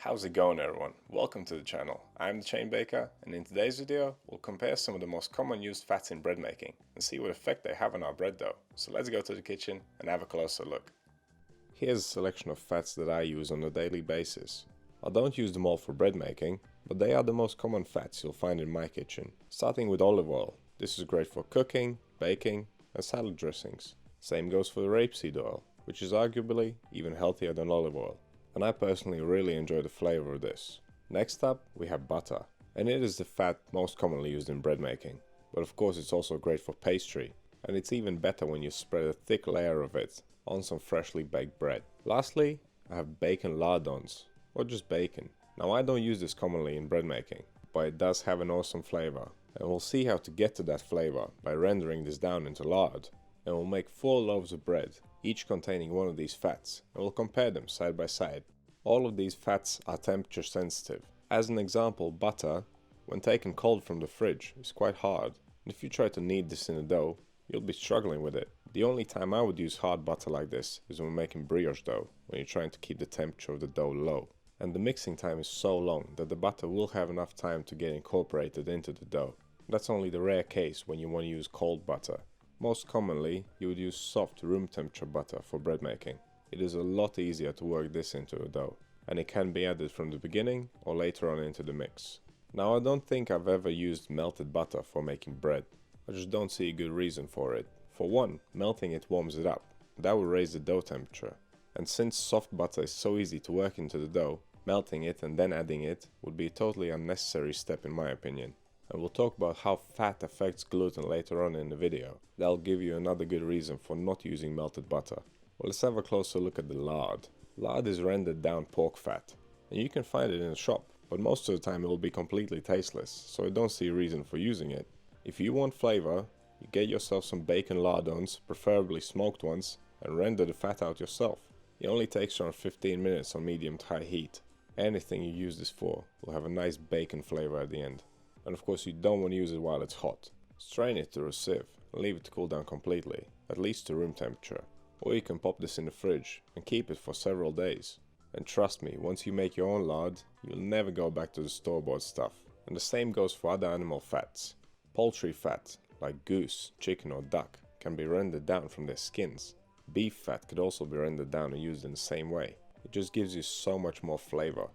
How's it going, everyone? Welcome to the channel. I'm the ChainBaker, and in today's video we'll compare some of the most common used fats in bread making and see what effect they have on our bread dough. So let's go to the kitchen and have a closer look. Here's a selection of fats that I use on a daily basis. I don't use them all for bread making, but they are the most common fats you'll find in my kitchen. Starting with olive oil. This is great for cooking, baking and salad dressings. Same goes for the rapeseed oil, which is arguably even healthier than olive oil. And I personally really enjoy the flavour of this. Next up we have butter, and it is the fat most commonly used in bread making. But of course it's also great for pastry, and it's even better when you spread a thick layer of it on some freshly baked bread. Lastly, I have bacon lardons, or just bacon. Now I don't use this commonly in bread making, but it does have an awesome flavour, and we'll see how to get to that flavour by rendering this down into lard. And we'll make 4 loaves of bread, each containing one of these fats, and we'll compare them side by side. All of these fats are temperature sensitive. As an example, butter, when taken cold from the fridge, is quite hard, and if you try to knead this in a dough, you'll be struggling with it. The only time I would use hard butter like this is when making brioche dough, when you're trying to keep the temperature of the dough low. And the mixing time is so long that the butter will have enough time to get incorporated into the dough. That's only the rare case when you want to use cold butter. Most commonly, you would use soft room temperature butter for bread making. It is a lot easier to work this into a dough, and it can be added from the beginning or later on into the mix. Now I don't think I've ever used melted butter for making bread. I just don't see a good reason for it. For one, melting it warms it up. That will raise the dough temperature. And since soft butter is so easy to work into the dough, melting it and then adding it would be a totally unnecessary step in my opinion. And we'll talk about how fat affects gluten later on in the video. That'll give you another good reason for not using melted butter. Well, let's have a closer look at the lard. Lard is rendered down pork fat, and you can find it in a shop, but most of the time it will be completely tasteless, so I don't see a reason for using it. If you want flavor, you get yourself some bacon lardons, preferably smoked ones, and render the fat out yourself. It only takes around 15 minutes on medium to high heat. Anything you use this for will have a nice bacon flavor at the end. And of course you don't want to use it while it's hot. Strain it through a sieve and leave it to cool down completely, at least to room temperature. Or you can pop this in the fridge and keep it for several days. And trust me, once you make your own lard, you'll never go back to the store-bought stuff. And the same goes for other animal fats. Poultry fat, like goose, chicken or duck, can be rendered down from their skins. Beef fat could also be rendered down and used in the same way. It just gives you so much more flavor.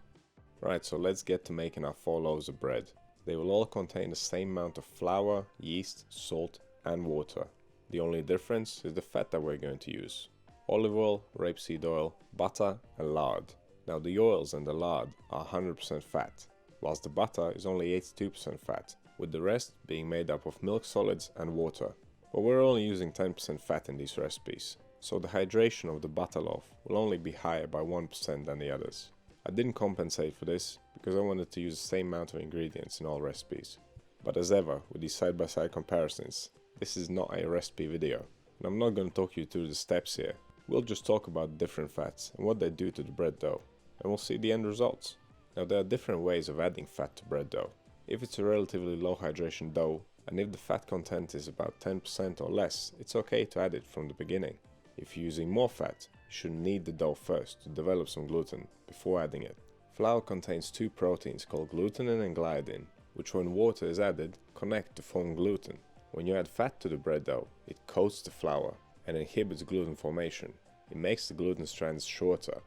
Right, so let's get to making our 4 loaves of bread. They will all contain the same amount of flour, yeast, salt and water. The only difference is the fat that we're going to use. Olive oil, rapeseed oil, butter and lard. Now the oils and the lard are 100% fat, whilst the butter is only 82% fat, with the rest being made up of milk solids and water. But we're only using 10% fat in these recipes, so the hydration of the butter loaf will only be higher by 1% than the others. I didn't compensate for this because I wanted to use the same amount of ingredients in all recipes. But as ever, with these side-by-side comparisons, this is not a recipe video, and I'm not going to talk you through the steps here. We'll just talk about different fats and what they do to the bread dough, and we'll see the end results. Now there are different ways of adding fat to bread dough. If it's a relatively low hydration dough, and if the fat content is about 10% or less, it's okay to add it from the beginning. If you're using more fat, you should knead the dough first to develop some gluten before adding it. Flour contains 2 proteins called glutenin and gliadin, which when water is added, connect to form gluten. When you add fat to the bread dough, it coats the flour and inhibits gluten formation. It makes the gluten strands shorter.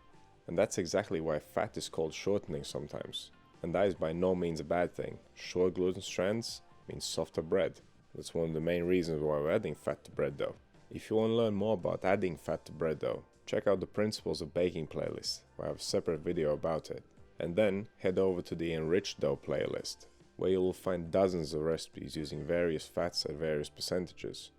And that's exactly why fat is called shortening sometimes. And that is by no means a bad thing. Short gluten strands means softer bread. That's one of the main reasons why we're adding fat to bread dough. If you want to learn more about adding fat to bread dough, check out the Principles of Baking playlist, where I have a separate video about it. And then head over to the Enriched Dough playlist, where you will find dozens of recipes using various fats at various percentages.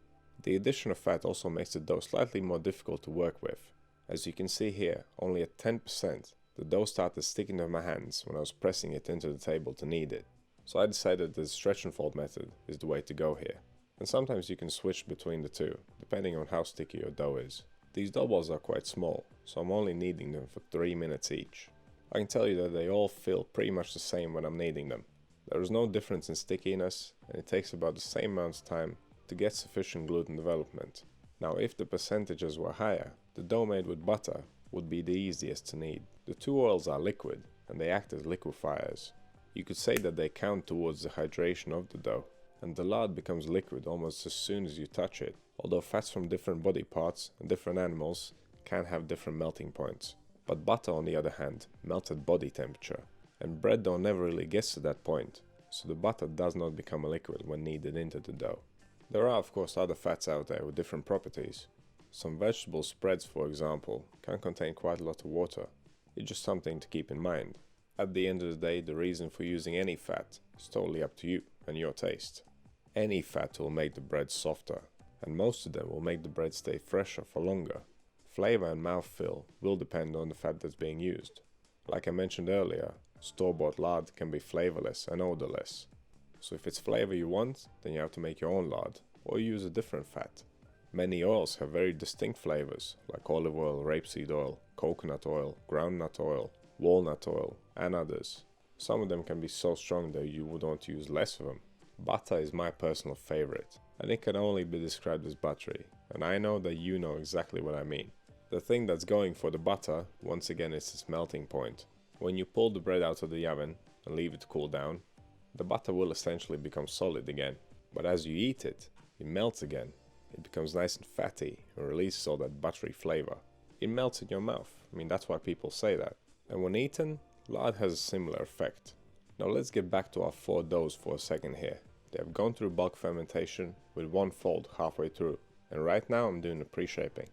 The addition of fat also makes the dough slightly more difficult to work with. As you can see here, only at 10%, the dough started sticking to my hands when I was pressing it into the table to knead it. So I decided that the stretch and fold method is the way to go here. And sometimes you can switch between the two, depending on how sticky your dough is. These dough balls are quite small, so I'm only kneading them for 3 minutes each. I can tell you that they all feel pretty much the same when I'm kneading them. There is no difference in stickiness, and it takes about the same amount of time to get sufficient gluten development. Now if the percentages were higher, the dough made with butter would be the easiest to knead. The 2 oils are liquid, and they act as liquefiers. You could say that they count towards the hydration of the dough, and the lard becomes liquid almost as soon as you touch it, although fats from different body parts and different animals can have different melting points. But butter, on the other hand, melts at body temperature, and bread dough never really gets to that point, so the butter does not become a liquid when kneaded into the dough. There are of course other fats out there with different properties. Some vegetable spreads, for example, can contain quite a lot of water. It's just something to keep in mind. At the end of the day, the reason for using any fat is totally up to you and your taste. Any fat will make the bread softer, and most of them will make the bread stay fresher for longer. Flavor and mouthfeel will depend on the fat that's being used. Like I mentioned earlier, store-bought lard can be flavorless and odorless. So if it's flavor you want, then you have to make your own lard, or use a different fat. Many oils have very distinct flavors, like olive oil, rapeseed oil, coconut oil, groundnut oil, walnut oil, and others. Some of them can be so strong that you would want to use less of them. Butter is my personal favorite, and it can only be described as buttery, and I know that you know exactly what I mean. The thing that's going for the butter, once again, is its melting point. When you pull the bread out of the oven and leave it to cool down, the butter will essentially become solid again, but as you eat it, it melts again. It becomes nice and fatty and releases all that buttery flavor. It melts in your mouth. I mean, that's why people say that. And when eaten, lard has a similar effect. Now let's get back to our 4 doughs for a second here. They have gone through bulk fermentation with one fold halfway through, and right now I'm doing the pre-shaping.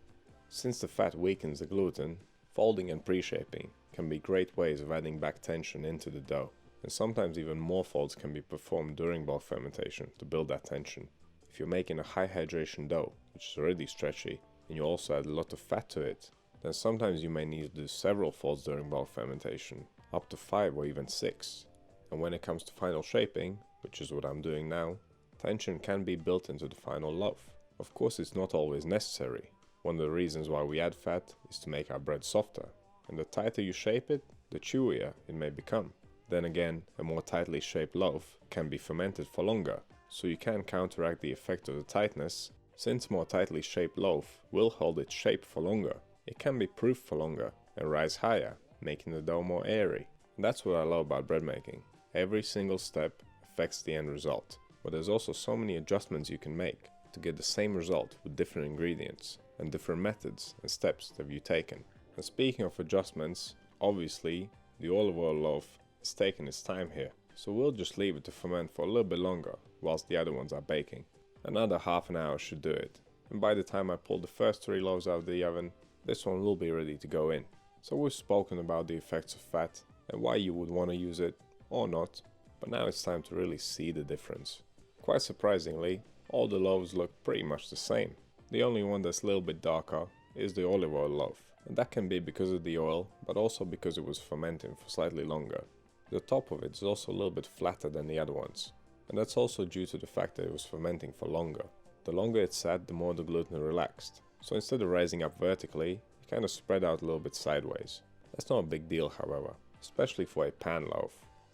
Since the fat weakens the gluten, folding and pre-shaping can be great ways of adding back tension into the dough, and sometimes even more folds can be performed during bulk fermentation to build that tension. If you're making a high hydration dough, which is already stretchy, and you also add a lot of fat to it, then sometimes you may need to do several folds during bulk fermentation, up to 5 or even 6. And when it comes to final shaping, which is what I'm doing now, tension can be built into the final loaf. Of course, it's not always necessary. One of the reasons why we add fat is to make our bread softer, and the tighter you shape it, the chewier it may become. Then again, a more tightly shaped loaf can be fermented for longer, so you can counteract the effect of the tightness. Since more tightly shaped loaf will hold its shape for longer, it can be proofed for longer and rise higher, making the dough more airy. And that's what I love about bread making. Every single step affects the end result, but there's also so many adjustments you can make to get the same result with different ingredients and different methods and steps that you've taken. And speaking of adjustments, obviously the olive oil loaf is taking its time here, so we'll just leave it to ferment for a little bit longer whilst the other ones are baking. Another half an hour should do it, and by the time I pull the first 3 loaves out of the oven, this one will be ready to go in. So we've spoken about the effects of fat and why you would want to use it or not, but now it's time to really see the difference. Quite surprisingly, all the loaves look pretty much the same. The only one that's a little bit darker is the olive oil loaf, and that can be because of the oil, but also because it was fermenting for slightly longer. The top of it is also a little bit flatter than the other ones, and that's also due to the fact that it was fermenting for longer. The longer it sat, the more the gluten relaxed, so instead of rising up vertically, it kind of spread out a little bit sideways. That's not a big deal, however, especially for a pan loaf.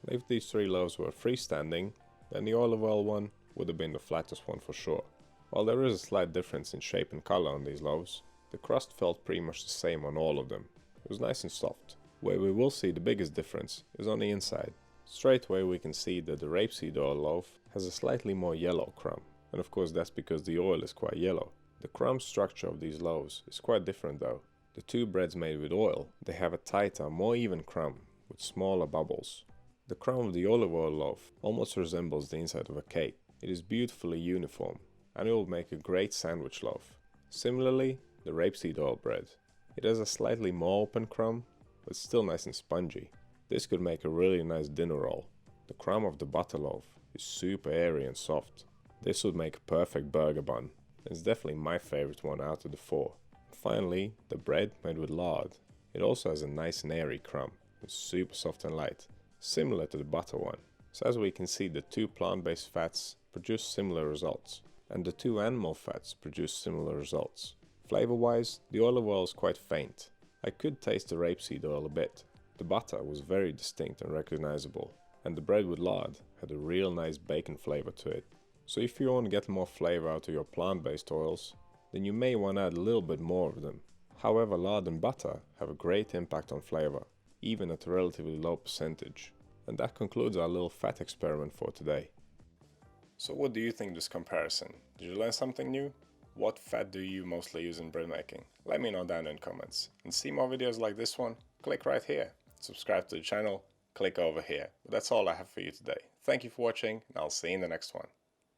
If these 3 loaves were freestanding, then the olive oil one would have been the flattest one for sure. While there is a slight difference in shape and color on these loaves, the crust felt pretty much the same on all of them. It was nice and soft. Where we will see the biggest difference is on the inside. Straight away we can see that the rapeseed oil loaf has a slightly more yellow crumb, and of course that's because the oil is quite yellow. The crumb structure of these loaves is quite different though. The 2 breads made with oil, they have a tighter, more even crumb with smaller bubbles. The crumb of the olive oil loaf almost resembles the inside of a cake. It is beautifully uniform, and it will make a great sandwich loaf. Similarly, the rapeseed oil bread. It has a slightly more open crumb, but still nice and spongy. This could make a really nice dinner roll. The crumb of the butter loaf is super airy and soft. This would make a perfect burger bun. It's definitely my favorite one out of the 4. Finally, the bread made with lard. It also has a nice and airy crumb. It's super soft and light, similar to the butter one. So as we can see, the 2 plant-based fats produce similar results, and the 2 animal fats produce similar results. Flavor-wise, the olive oil is quite faint. I could taste the rapeseed oil a bit. The butter was very distinct and recognizable, and the bread with lard had a real nice bacon flavor to it. So if you want to get more flavor out of your plant-based oils, then you may want to add a little bit more of them. However, lard and butter have a great impact on flavor. even at a relatively low percentage. And that concludes our little fat experiment for today. So what do you think of this comparison? Did you learn something new? What fat do you mostly use in bread making? Let me know down in the comments. And see more videos like this one? Click right here. Subscribe to the channel, click over here. But that's all I have for you today. Thank you for watching, and I'll see you in the next one.